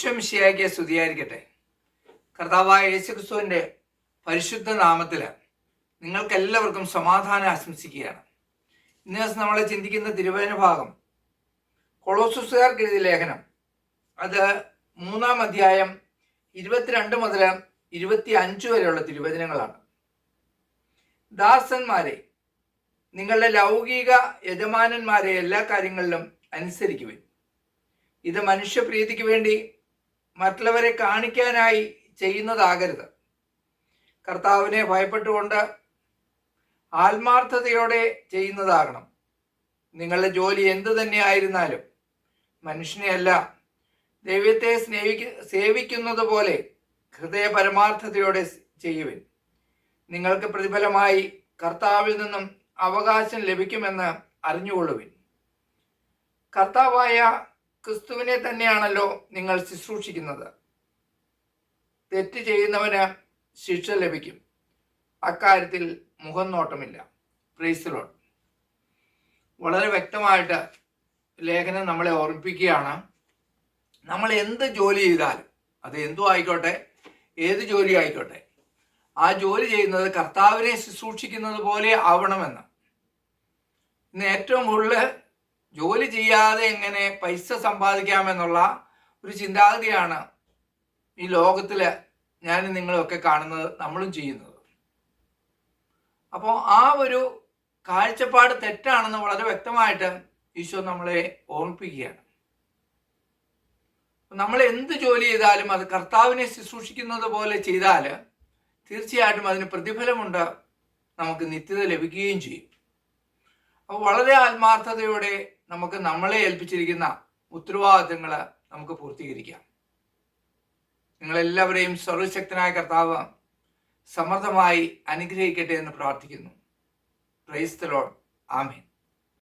ഈശോ മിശിഹായ്ക്ക് സ്തുതിയായിരിക്കട്ടെ. കർത്താവായ യേശുക്രിസ്തുവിൻ്റെ പരിശുദ്ധ നാമത്തിൽ നിങ്ങൾക്കെല്ലാവർക്കും സമാധാനം ആശംസിക്കുകയാണ്. ഇന്ന് ദിവസം നമ്മൾ ചിന്തിക്കുന്ന തിരുവചന ഭാഗം കൊളോസ്സുകാർക്ക് എഴുതിയ ലേഖനം, അത് 3-ാം അധ്യായം 22 മുതൽ 25 വരെയുള്ള തിരുവചനങ്ങളാണ്. ദാസന്മാരെ, നിങ്ങളുടെ ലൗകിക യജമാനന്മാരെ എല്ലാ കാര്യങ്ങളിലും അനുസരിക്കുവിൻ. ഇത് മനുഷ്യപ്രീതിക്ക് വേണ്ടി മറ്റുള്ളവരെ കാണിക്കാനായി ചെയ്യുന്നതാകരുത്. കർത്താവിനെ ഭയപ്പെട്ടുകൊണ്ട് ആത്മാർത്ഥതയോടെ ചെയ്യുന്നതാകണം. നിങ്ങളുടെ ജോലി എന്തു തന്നെയായിരുന്നാലും മനുഷ്യനെയല്ല, ദൈവത്തെ സേവിക്കുന്നത് പോലെ ഹൃദയ പരമാർത്ഥതയോടെ ചെയ്യുവിൻ. നിങ്ങൾക്ക് പ്രതിഫലമായി കർത്താവിൽ നിന്നും അവകാശം ലഭിക്കുമെന്ന് അറിഞ്ഞുകൊള്ളുവിൻ. കർത്താവായ ക്രിസ്തുവിനെ തന്നെയാണല്ലോ നിങ്ങൾ ശുശ്രൂഷിക്കുന്നത്. തെറ്റ് ചെയ്യുന്നവന് ശിക്ഷ ലഭിക്കും. അക്കാര്യത്തിൽ മുഖം നോട്ടമില്ല. Praise the Lord. വളരെ വ്യക്തമായിട്ട് ലേഖനം നമ്മളെ ഓർമ്മിപ്പിക്കുകയാണ്. നമ്മൾ എന്ത് ജോലി ചെയ്താലും, അത് എന്തു ആയിക്കോട്ടെ, ഏത് ജോലി ആയിക്കോട്ടെ, ആ ജോലി ചെയ്യുന്നത് കർത്താവിനെ ശുശ്രൂഷിക്കുന്നത് പോലെ ആവണമെന്ന്. ഇന്ന് ഏറ്റവും കൂടുതൽ ജോലി ചെയ്യാതെ എങ്ങനെ പൈസ സമ്പാദിക്കാമെന്നുള്ള ഒരു ചിന്താഗതിയാണ് ഈ ലോകത്തിൽ ഞാനും നിങ്ങളൊക്കെ കാണുന്നത്, നമ്മളും ചെയ്യുന്നത്. അപ്പോൾ ആ ഒരു കാഴ്ചപ്പാട് തെറ്റാണെന്ന് വളരെ വ്യക്തമായിട്ട് ഈശോ നമ്മളെ ഓർമ്മിപ്പിക്കുകയാണ്. നമ്മൾ എന്ത് ജോലി ചെയ്താലും അത് കർത്താവിനെ ശുശ്രൂഷിക്കുന്നത് പോലെ ചെയ്താൽ തീർച്ചയായിട്ടും അതിന് പ്രതിഫലമുണ്ട്, നമുക്ക് നിത്യത ലഭിക്കുകയും ചെയ്യും. അപ്പോൾ വളരെ ആത്മാർത്ഥതയോടെ നമുക്ക് നമ്മളെ ഏൽപ്പിച്ചിരിക്കുന്ന ഉത്തരവാദിത്തങ്ങൾ നമുക്ക് പൂർത്തീകരിക്കാം. നിങ്ങളെല്ലാവരെയും സർവശക്തനായ കർത്താവ് സമൃദ്ധമായി അനുഗ്രഹിക്കട്ടെ എന്ന് പ്രാർത്ഥിക്കുന്നു. Praise the Lord. ആമേൻ.